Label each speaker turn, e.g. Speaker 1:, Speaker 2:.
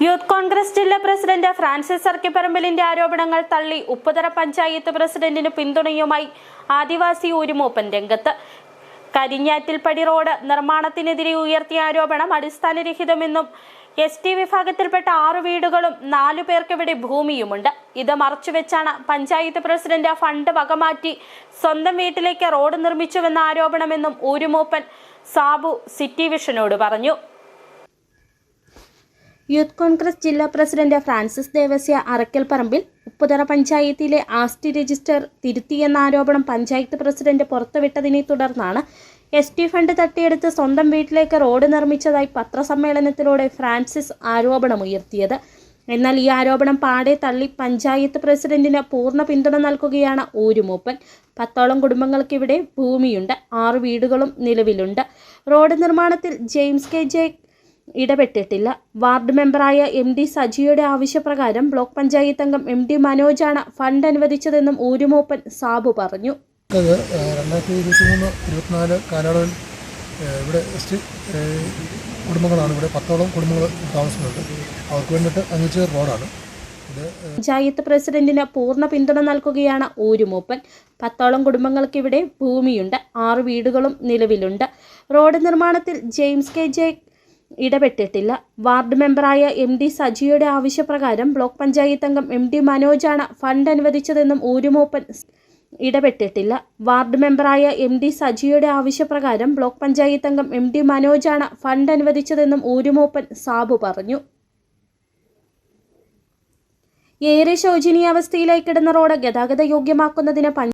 Speaker 1: Youth Congress ജില്ലാ president Francis അർക്കിപ്പറമ്പിലിന്റെ ആരോപണങ്ങൾ തള്ളി ഉപ്പുതറ പഞ്ചായത്ത് പ്രസിഡന്റിന് പിന്തുണയുമായി ആദിവാസി ഊരുമൂപ്പൻ രംഗത്ത്. കരിഞ്ഞാറ്റിൽപ്പടി റോഡ് നിർമ്മാണത്തിനെതിരെ ഉയർത്തിയ ആരോപണം അടിസ്ഥാനരഹിതമെന്നും ST വിഭാഗത്തിൽപ്പെട്ട 6 വീടുകളും 4 പേർക്കിവിടെ ഭൂമിയുമുണ്ട്. ഇത് മറച്ചുവെച്ചാണ് പഞ്ചായത്ത് പ്രസിഡന്റ് ഫണ്ട് വകമാറ്റി സ്വന്തം വീട്ടിലേക്ക് റോഡ് നിർമ്മിച്ചുവെന്ന ആരോപണമെന്നും ഊരുമൂപ്പൻ സാബു സിറ്റി വിഷനോട് പറഞ്ഞു. യൂത്ത് കോൺഗ്രസ് ജില്ലാ പ്രസിഡന്റ് ഫ്രാൻസിസ് ദേവസ്യ അറക്കൽപ്പറമ്പിൽ ഉപ്പുതറ പഞ്ചായത്തിലെ ആസ്തി രജിസ്റ്റർ തിരുത്തിയെന്ന ആരോപണം പഞ്ചായത്ത് പ്രസിഡന്റ് പുറത്തുവിട്ടതിനെ തുടർന്നാണ് ST ഫണ്ട് തട്ടിയെടുത്ത് സ്വന്തം വീട്ടിലേക്ക് റോഡ് നിർമ്മിച്ചതായി പത്രസമ്മേളനത്തിലൂടെ ഫ്രാൻസിസ് ആരോപണമുയർത്തിയത്. എന്നാൽ ഈ ആരോപണം പാടെ തള്ളി പഞ്ചായത്ത് പ്രസിഡന്റിന് പൂർണ്ണ പിന്തുണ നൽകുകയാണ് ഊരുമൂപ്പൻ. 10ഓളം കുടുംബങ്ങൾക്കിവിടെ ഭൂമിയുണ്ട്, 6 വീടുകളും നിലവിലുണ്ട്. റോഡ് നിർമ്മാണത്തിൽ ജെയിംസ് KJ ഇടപെട്ടിട്ടില്ല. വാർഡ് മെമ്പറായ MD സജിയുടെ ആവശ്യപ്രകാരം ബ്ലോക്ക് പഞ്ചായത്ത് അംഗം MD മനോജാണ് ഫണ്ട് അനുവദിച്ചതെന്നും ഊരുമൂപ്പൻ സാബു പറഞ്ഞു.
Speaker 2: 2023-24 കാലയളവിൽ ഇവിടെ ST കുടുംബങ്ങളാണ്, ഇവിടെ 10ഓളം കുടുംബങ്ങൾ താമസിക്കുന്നുണ്ട്. അവർക്ക് വേണ്ടിയിട്ട് അനുവദിച്ച റോഡാണ്.
Speaker 1: പഞ്ചായത്ത് പ്രസിഡന്റിന് പൂർണ്ണ പിന്തുണ നൽകുകയാണ് ഊരുമൂപ്പൻ. 10ഓളം കുടുംബങ്ങൾക്കിവിടെ ഭൂമിയുണ്ട്, 6 വീടുകളും നിലവിലുണ്ട്. റോഡ് നിർമ്മാണത്തിൽ ജെയിംസ് KJ ഇടപെട്ടിട്ടില്ല. വാർഡ് മെമ്പറായ MD സജിയുടെ ആവശ്യപ്രകാരം ബ്ലോക്ക് പഞ്ചായത്ത് അംഗം MD മനോജാണ് ഫണ്ട് അനുവദിച്ചതെന്നും ഊരുമൂപ്പൻ ഇടപെട്ടിട്ടില്ല. വാർഡ് മെമ്പറായ MD സജിയുടെ ആവശ്യപ്രകാരം ബ്ലോക്ക് പഞ്ചായത്ത് അംഗം MD മനോജാണ് ഫണ്ട് അനുവദിച്ചതെന്നും ഊരുമൂപ്പൻ സാബു പറഞ്ഞു. ഏറെ ശോചനീയാവസ്ഥയിലായി കിടന്ന റോഡ് ഗതാഗത യോഗ്യമാക്കുന്നതിന്